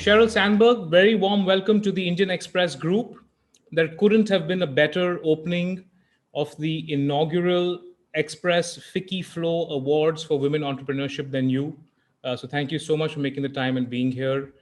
Sheryl Sandberg, very warm welcome to the Indian Express Group. There couldn't have been a better opening of the inaugural Express FICCI Flow Awards for Women Entrepreneurship than you. So thank you so much for making the time and being here.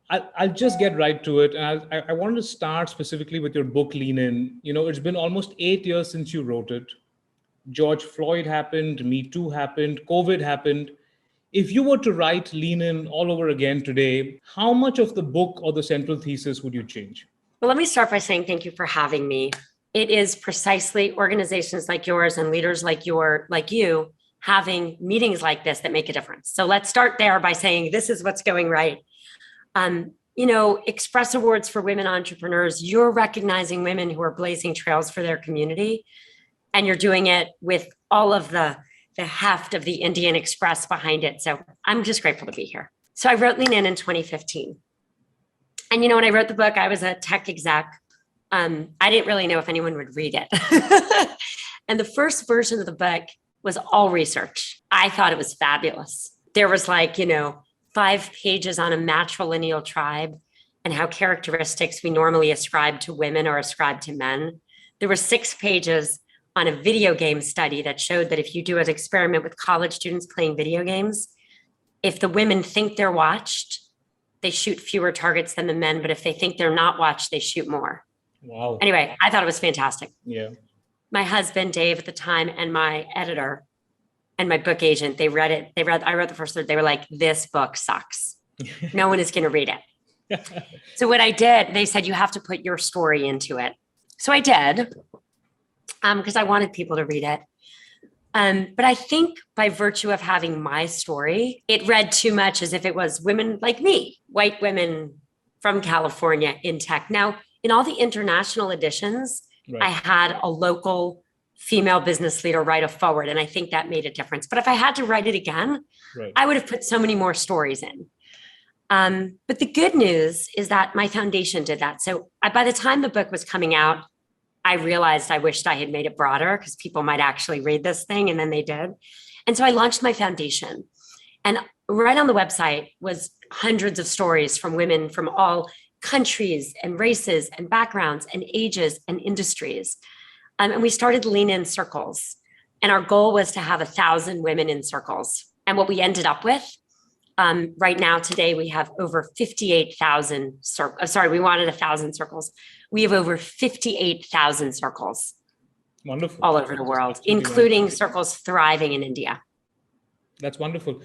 I'll just get right to it. And I wanted to start specifically with your book, Lean In. You know, it's been almost 8 years since you wrote it. George Floyd happened, Me Too happened, COVID happened. If you were to write Lean In all over again today, how much of the book or the central thesis would you change? Well, let me start by saying thank you for having me. It is precisely organizations like yours and leaders like you having meetings like this that make a difference. So let's start there by saying this is what's going right. Express Awards for Women Entrepreneurs, you're recognizing women who are blazing trails for their community, and you're doing it with all of the heft of the Indian Express behind it. So I'm just grateful to be here. So I wrote Lean In 2015. And when I wrote the book, I was a tech exec. I didn't really know if anyone would read it. And the first version of the book was all research. I thought it was fabulous. There was 5 pages on a matrilineal tribe and how characteristics we normally ascribe to women or ascribe to men. There were 6 pages on a video game study that showed that if you do an experiment with college students playing video games, if the women think they're watched, they shoot fewer targets than the men. But if they think they're not watched, they shoot more. Wow. Anyway, I thought it was fantastic. Yeah. My husband, Dave, at the time, and my editor and my book agent, I wrote the first third. They were like, this book sucks. No one is going to read it. So what I did, they said, you have to put your story into it. So I did, because I wanted people to read it. But I think by virtue of having my story, it read too much as if it was women like me, white women from California in tech. Now, in all the international editions, right, I had a local female business leader write a forward, and I think that made a difference. But if I had to write it again, right, I would have put so many more stories in. But the good news is that my foundation did that. So by the time the book was coming out, I realized I wished I had made it broader because people might actually read this thing, and then they did. And so I launched my foundation. And right on the website was hundreds of stories from women from all countries and races and backgrounds and ages and industries. And we started Lean In circles. And our goal was to have 1,000 women in circles. And what we ended up with, right now, today, we have over 58,000 circles. Sorry, we wanted 1,000 circles. We have over 58,000 circles. Wonderful. All over the world, including circles thriving in India. That's wonderful.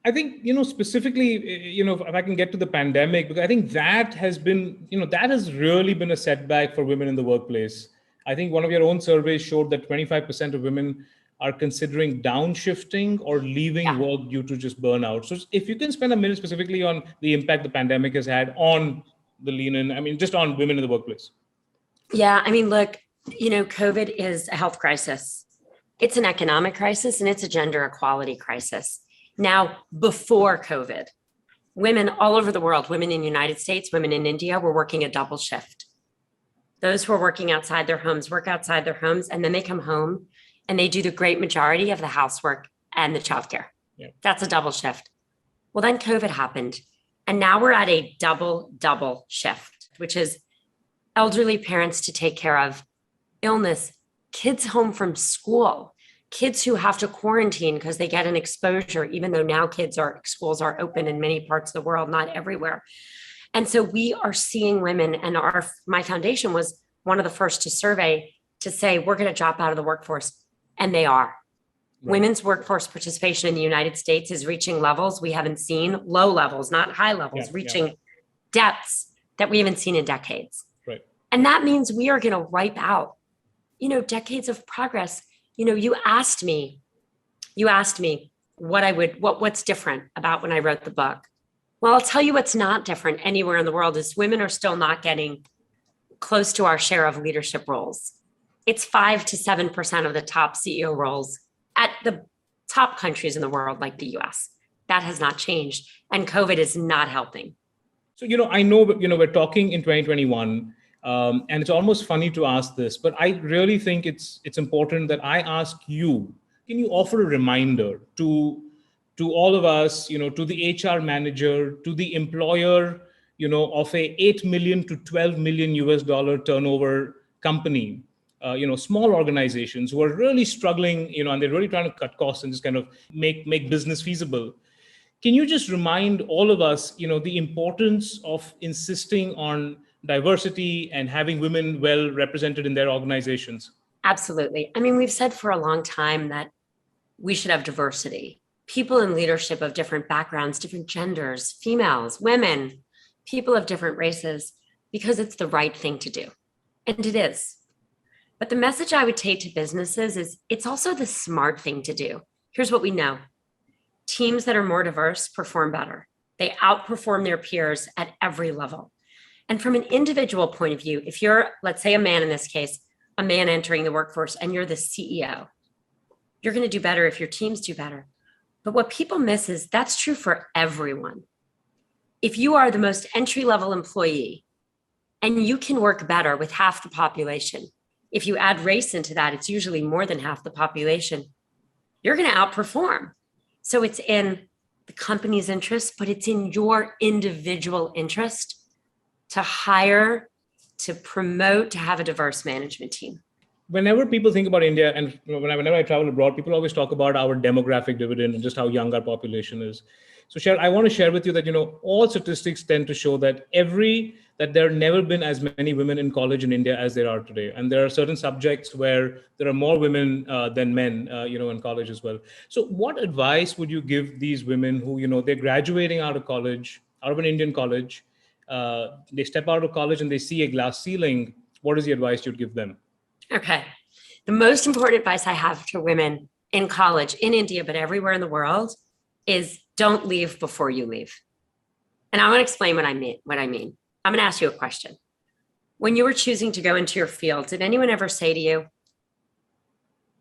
I think, specifically, if I can get to the pandemic, because I think that has been, that has really been a setback for women in the workplace. I think one of your own surveys showed that 25% of women are considering downshifting or leaving work due to just burnout. So if you can spend a minute specifically on the impact the pandemic has had on the Lean In, just on women in the workplace. Yeah, look, COVID is a health crisis. It's an economic crisis, and it's a gender equality crisis. Now, before COVID, women all over the world, women in the United States, women in India, were working a double shift. Those who are working outside their homes work outside their homes, and then they come home and they do the great majority of the housework and the childcare. Yeah. That's a double shift. Well, then COVID happened. And now we're at a double shift, which is elderly parents to take care of, illness, kids home from school, kids who have to quarantine because they get an exposure, even though now schools are open in many parts of the world, not everywhere. And so we are seeing women, and my foundation was one of the first to survey to say, we're going to drop out of the workforce. And they are. Right. Women's workforce participation in the United States is reaching levels we haven't seen, low levels, not high levels, reaching depths that we haven't seen in decades. Right. And that means we are going to wipe out, decades of progress. You asked me what's different about when I wrote the book. Well, I'll tell you what's not different anywhere in the world is women are still not getting close to our share of leadership roles. It's 5 to 7% of the top CEO roles at the top countries in the world, like the US. That has not changed. And COVID is not helping. So, I know, we're talking in 2021, and it's almost funny to ask this, but I really think it's important that I ask you, can you offer a reminder to all of us, to the HR manager, to the employer, of a 8 million to 12 million US dollar turnover company, small organizations who are really struggling, and they're really trying to cut costs and just kind of make business feasible. Can you just remind all of us, the importance of insisting on diversity and having women well represented in their organizations? Absolutely. I mean, we've said for a long time that we should have diversity. People in leadership of different backgrounds, different genders, females, women, people of different races, because it's the right thing to do. And it is. But the message I would take to businesses is it's also the smart thing to do. Here's what we know. Teams that are more diverse perform better. They outperform their peers at every level. And from an individual point of view, if you're, let's say a man in this case, a man entering the workforce and you're the CEO, you're going to do better if your teams do better. But what people miss is that's true for everyone. If you are the most entry-level employee and you can work better with half the population, if you add race into that, it's usually more than half the population, you're going to outperform. So it's in the company's interest, but it's in your individual interest to hire, to promote, to have a diverse management team. Whenever people think about India, and whenever I travel abroad, people always talk about our demographic dividend and just how young our population is. So, Sheryl, I want to share with you that, all statistics tend to show that there have never been as many women in college in India as there are today. And there are certain subjects where there are more women than men, in college as well. So what advice would you give these women who, they're graduating out of college, out of an Indian college, they step out of college and they see a glass ceiling? What is the advice you'd give them? Okay. The most important advice I have to women in college, in India, but everywhere in the world is don't leave before you leave. And I want to explain what I mean. I'm going to ask you a question. When you were choosing to go into your field, did anyone ever say to you,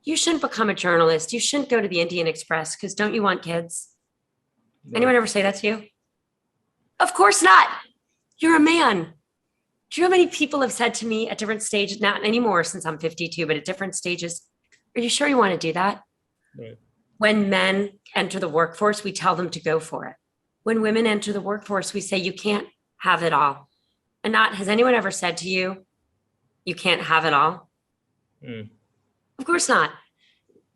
you shouldn't become a journalist, you shouldn't go to the Indian Express because don't you want kids? No. Anyone ever say that to you? Of course not. You're a man. Do you know how many people have said to me at different stages, not anymore since I'm 52, but at different stages, are you sure you want to do that? Right. When men enter the workforce, we tell them to go for it. When women enter the workforce, we say you can't have it all. And has anyone ever said to you, you can't have it all? Of course not.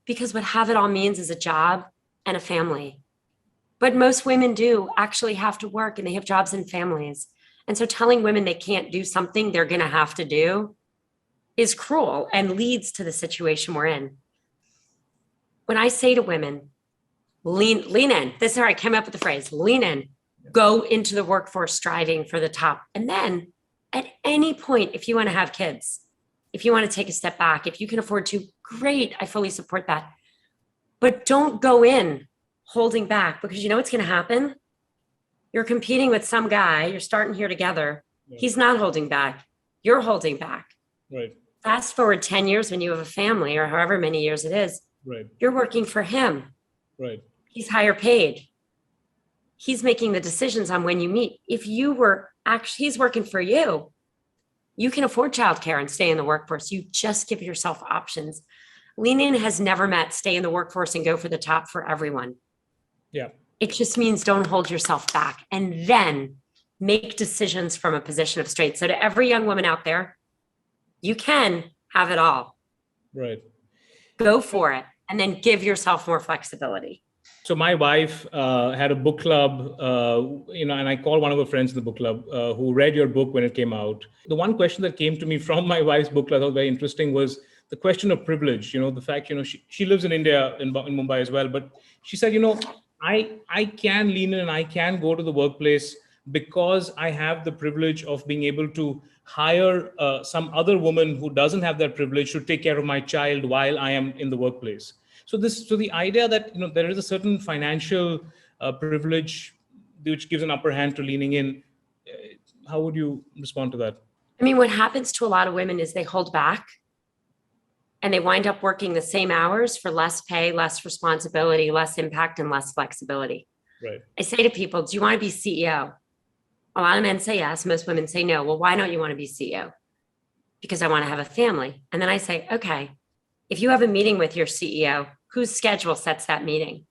Because what have it all means is a job and a family. But most women do actually have to work and they have jobs and families. And so telling women they can't do something they're going to have to do is cruel and leads to the situation we're in. When I say to women, lean in, this is how I came up with the phrase, lean in, go into the workforce striving for the top. And then at any point, if you want to have kids, if you want to take a step back, if you can afford to, great, I fully support that. But don't go in holding back because you know what's going to happen? You're competing with some guy, you're starting here together. Right. He's not holding back. You're holding back. Right. Fast forward 10 years when you have a family or however many years it is. Right. You're working for him. Right. He's higher paid. He's making the decisions on when you meet. If you were actually, he's working for you. You can afford childcare and stay in the workforce. You just give yourself options. Lean in has never meant stay in the workforce and go for the top for everyone. Yeah. It just means don't hold yourself back and then make decisions from a position of strength. So to every young woman out there, you can have it all. Right. Go for it and then give yourself more flexibility. So my wife had a book club, and I called one of her friends in the book club who read your book when it came out. The one question that came to me from my wife's book club that was very interesting was the question of privilege. The fact, she lives in India, in Mumbai as well, but she said, I can lean in and I can go to the workplace because I have the privilege of being able to hire some other woman who doesn't have that privilege to take care of my child while I am in the workplace. So the idea that there is a certain financial privilege which gives an upper hand to leaning in, how would you respond to that? I mean, what happens to a lot of women is they hold back and they wind up working the same hours for less pay, less responsibility, less impact, and less flexibility. Right. I say to people, do you want to be CEO? A lot of men say yes. Most women say no. Well, why don't you want to be CEO? Because I want to have a family. And then I say, okay, if you have a meeting with your CEO, whose schedule sets that meeting?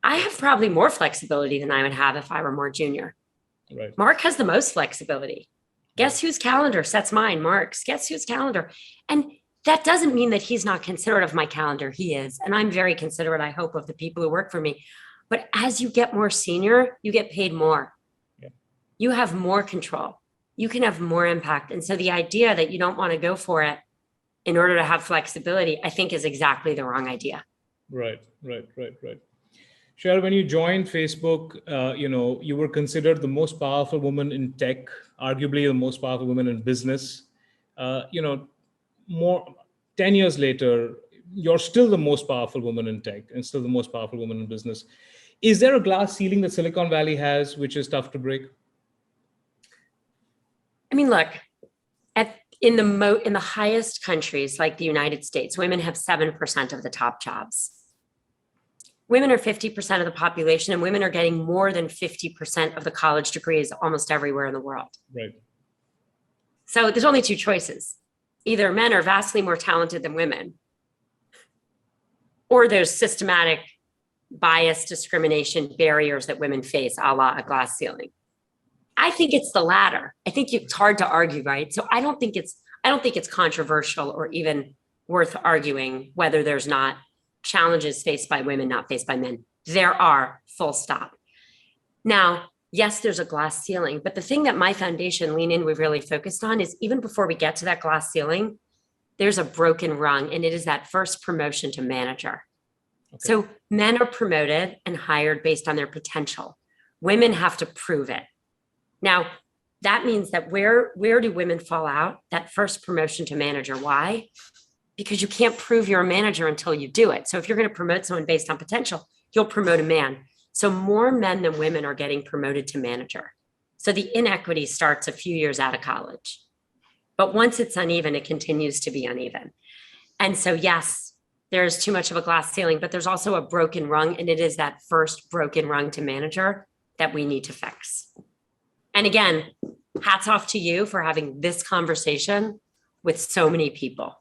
I have probably more flexibility than I would have if I were more junior. Right. Mark has the most flexibility. Guess whose calendar sets mine? Mark's. Guess whose calendar? And that doesn't mean that he's not considerate of my calendar. He is. And I'm very considerate, I hope, of the people who work for me. But as you get more senior, you get paid more. Yeah. You have more control. You can have more impact. And so the idea that you don't want to go for it in order to have flexibility, I think is exactly the wrong idea. Right. Sheryl, when you joined Facebook, you were considered the most powerful woman in tech, arguably the most powerful woman in business. More 10 years later, you're still the most powerful woman in tech and still the most powerful woman in business. Is there a glass ceiling that Silicon Valley has, which is tough to break? I mean, look, in the highest countries like the United States, women have 7% of the top jobs. Women are 50% of the population, and women are getting more than 50% of the college degrees almost everywhere in the world. Right. So there's only two choices. Either men are vastly more talented than women, or there's systematic bias, discrimination, barriers that women face, a la a glass ceiling. I think it's the latter. I think it's hard to argue, right? So I don't think it's controversial or even worth arguing whether there's not challenges faced by women, not faced by men. There are, full stop. Now, yes, there's a glass ceiling, but the thing that my foundation, Lean In, we've really focused on is even before we get to that glass ceiling, there's a broken rung, and it is that first promotion to manager. Okay. So men are promoted and hired based on their potential. Women have to prove it. Now, that means that where do women fall out? That first promotion to manager. Why? Because you can't prove you're a manager until you do it. So if you're going to promote someone based on potential, you'll promote a man. So more men than women are getting promoted to manager. So the inequity starts a few years out of college. But once it's uneven, it continues to be uneven. And so, yes, there's too much of a glass ceiling, but there's also a broken rung. And it is that first broken rung to manager that we need to fix. And again, hats off to you for having this conversation with so many people.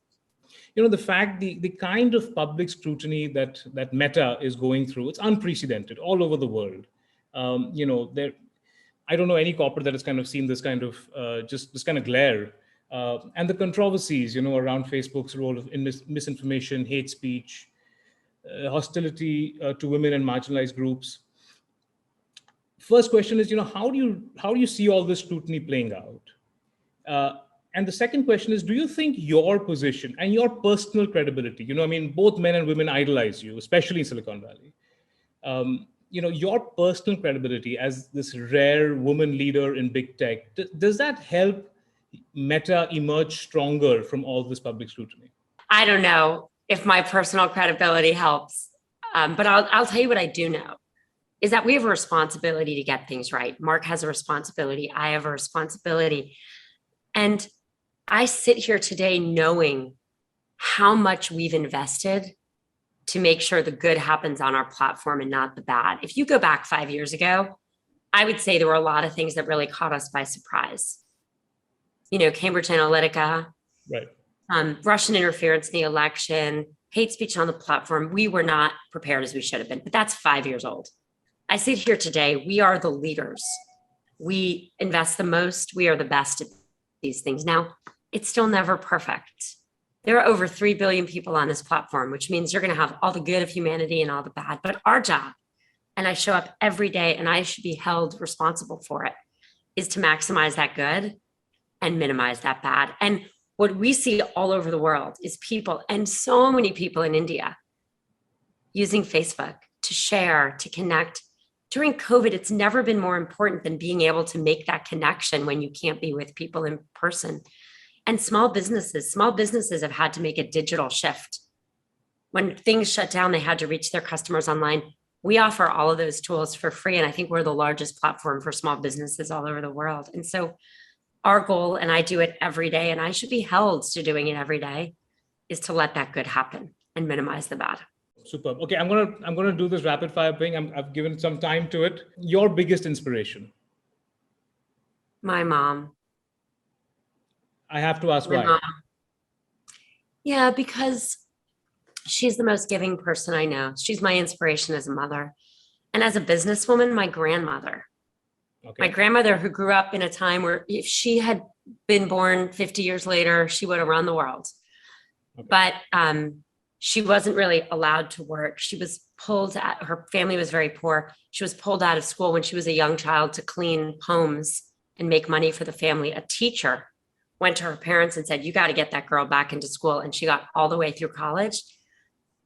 The kind of public scrutiny that Meta is going through, it's unprecedented all over the world. I don't know any corporate that has kind of seen this kind of this kind of glare, and the controversies, around Facebook's role in misinformation, hate speech, hostility to women and marginalized groups. First question is, how do you see all this scrutiny playing out? And the second question is, do you think your position and your personal credibility, both men and women idolize you, especially in Silicon Valley. Your personal credibility as this rare woman leader in big tech, does that help Meta emerge stronger from all this public scrutiny? I don't know if my personal credibility helps, but I'll tell you what I do know is that we have a responsibility to get things right. Mark has a responsibility. I have a responsibility. And I sit here today knowing how much we've invested to make sure the good happens on our platform and not the bad. If you go back 5 years ago, I would say there were a lot of things that really caught us by surprise. Cambridge Analytica, right. Russian interference in the election, hate speech on the platform. We were not prepared as we should have been, but that's 5 years old. I sit here today, we are the leaders. We invest the most, we are the best at these things. Now, it's still never perfect. There are over 3 billion people on this platform, which means you're going to have all the good of humanity and all the bad. But our job, and I show up every day and I should be held responsible for it, is to maximize that good and minimize that bad. And what we see all over the world is people, and so many people in India, using Facebook to share, to connect. During COVID, it's never been more important than being able to make that connection when you can't be with people in person. And small businesses have had to make a digital shift. When things shut down, they had to reach their customers online. We offer all of those tools for free. And I think we're the largest platform for small businesses all over the world. And so our goal, and I do it every day, and I should be held to doing it every day, is to let that good happen and minimize the bad. Superb. Okay, I'm gonna do this rapid fire thing. I've given some time to it. Your biggest inspiration? My mom. I have to ask why. Mom. Yeah, because she's the most giving person I know. She's my inspiration as a mother. And as a businesswoman, my grandmother. Okay. My grandmother, who grew up in a time where if she had been born 50 years later, she would have run the world. Okay. But she wasn't really allowed to work. She was pulled out, her family was very poor. She was pulled out of school when she was a young child to clean homes and make money for the family. A teacher went to her parents and said, you got to get that girl back into school. And she got all the way through college.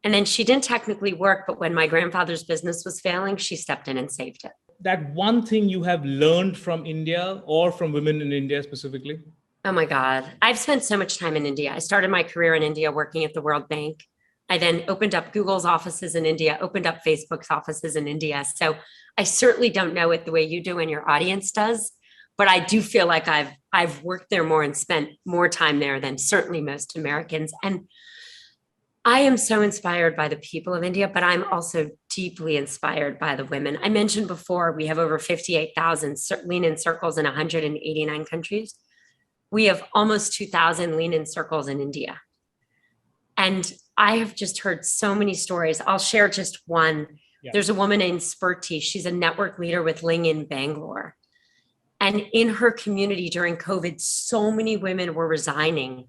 And then she didn't technically work, but when my grandfather's business was failing, she stepped in and saved it. That one thing you have learned from India or from women in India specifically? Oh my God. I've spent so much time in India. I started my career in India working at the World Bank. I then opened up Google's offices in India, opened up Facebook's offices in India. So I certainly don't know it the way you do and your audience does, but I do feel like I've worked there more and spent more time there than certainly most Americans. And I am so inspired by the people of India, but I'm also deeply inspired by the women. I mentioned before, we have over 58,000 lean in circles in 189 countries. We have almost 2,000 lean in circles in India. And I have just heard so many stories. I'll share just one. Yeah. There's a woman named Spurti. She's a network leader with Ling in Bangalore. And in her community during COVID, so many women were resigning.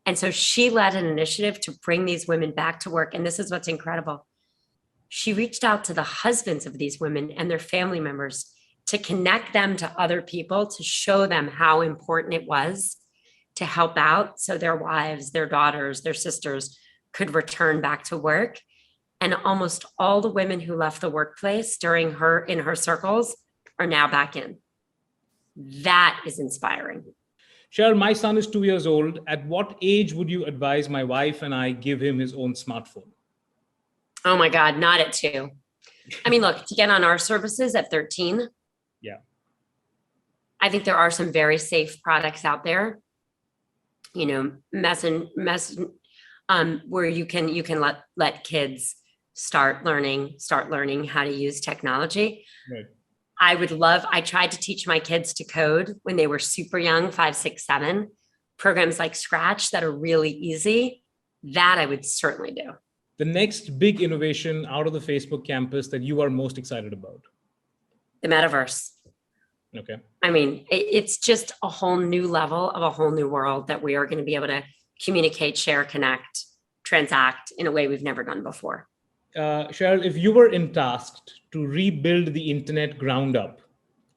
And so she led an initiative to bring these women back to work. And this is what's incredible. She reached out to the husbands of these women and their family members to connect them to other people, to show them how important it was to help out so their wives, their daughters, their sisters could return back to work. And almost all the women who left the workplace in her circles are now back in. That is inspiring. Sheryl, my son is 2 years old. At what age would you advise my wife and I give him his own smartphone? Oh my God, not at 2. I mean, look, to get on our services at 13. Yeah. I think there are some very safe products out there, where you can let kids start learning how to use technology. Right. I tried to teach my kids to code when they were super young, 5, 6, 7, programs like Scratch that are really easy. That I would certainly do. The next big innovation out of the Facebook campus that you are most excited about? The metaverse. Okay. I mean, it's just a whole new level of a whole new world that we are going to be able to communicate, share, connect, transact in a way we've never done before. Sheryl, if you were tasked to rebuild the internet ground up,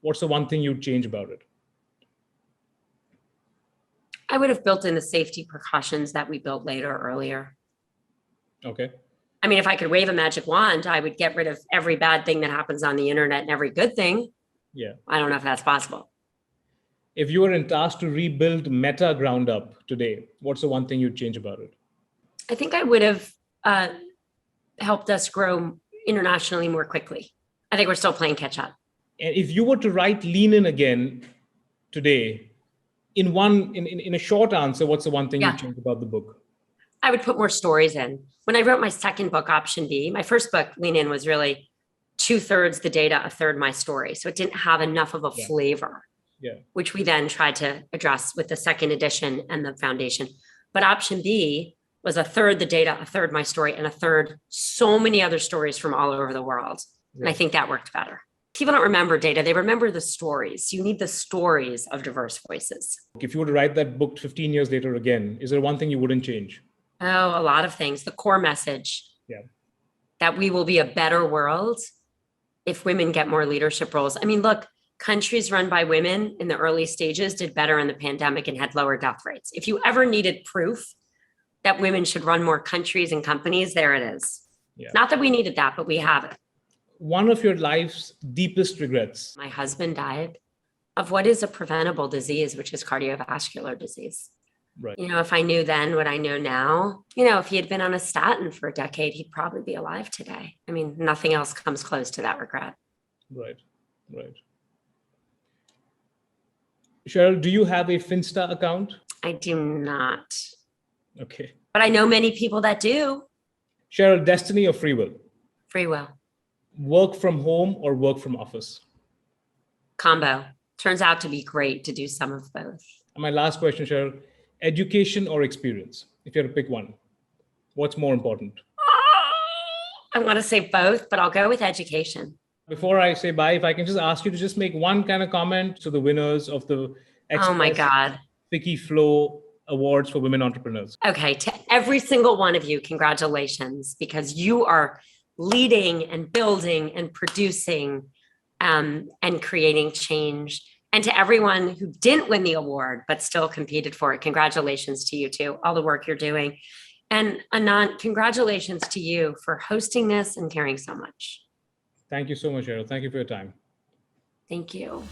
what's the one thing you'd change about it? I would have built in the safety precautions that we built earlier. Okay. I mean, if I could wave a magic wand, I would get rid of every bad thing that happens on the internet and every good thing. Yeah. I don't know if that's possible. If you were tasked to rebuild Meta ground up today, what's the one thing you'd change about it? I think I would have helped us grow internationally more quickly. I think we're still playing catch up. And if you were to write Lean In again today, in a short answer, what's the one thing you'd change about the book? I would put more stories in. When I wrote my second book, Option B, my first book, Lean In, was really 2/3 the data, 1/3 my story. So it didn't have enough of a flavor, which we then tried to address with the second edition and the foundation. But Option B was 1/3 the data, 1/3 my story, and 1/3 so many other stories from all over the world. Right. And I think that worked better. People don't remember data, they remember the stories. You need the stories of diverse voices. If you were to write that book 15 years later again, is there one thing you wouldn't change? Oh, a lot of things. The core message that we will be a better world if women get more leadership roles. I mean, look, countries run by women in the early stages did better in the pandemic and had lower death rates. If you ever needed proof that women should run more countries and companies, there it is. Yeah. Not that we needed that, but we have it. One of your life's deepest regrets? My husband died of what is a preventable disease, which is cardiovascular disease. Right. If I knew then what I know now, if he had been on a statin for a decade, he'd probably be alive today. I mean, nothing else comes close to that regret. Right. Sheryl, do you have a Finsta account? I do not. Okay. But I know many people that do. Sheryl, destiny or free will? Free will. Work from home or work from office? Combo. Turns out to be great to do some of both. And my last question, Sheryl, education or experience? If you had to pick one, what's more important? I want to say both, but I'll go with education. Before I say bye, if I can just ask you to just make one kind of comment to the winners of the Oh my Express God. Picky Flow Awards for Women Entrepreneurs. Okay, to every single one of you, congratulations, because you are leading and building and producing and creating change. And to everyone who didn't win the award, but still competed for it, congratulations to you too, all the work you're doing. And Anant, congratulations to you for hosting this and caring so much. Thank you so much, Sheryl. Thank you for your time. Thank you.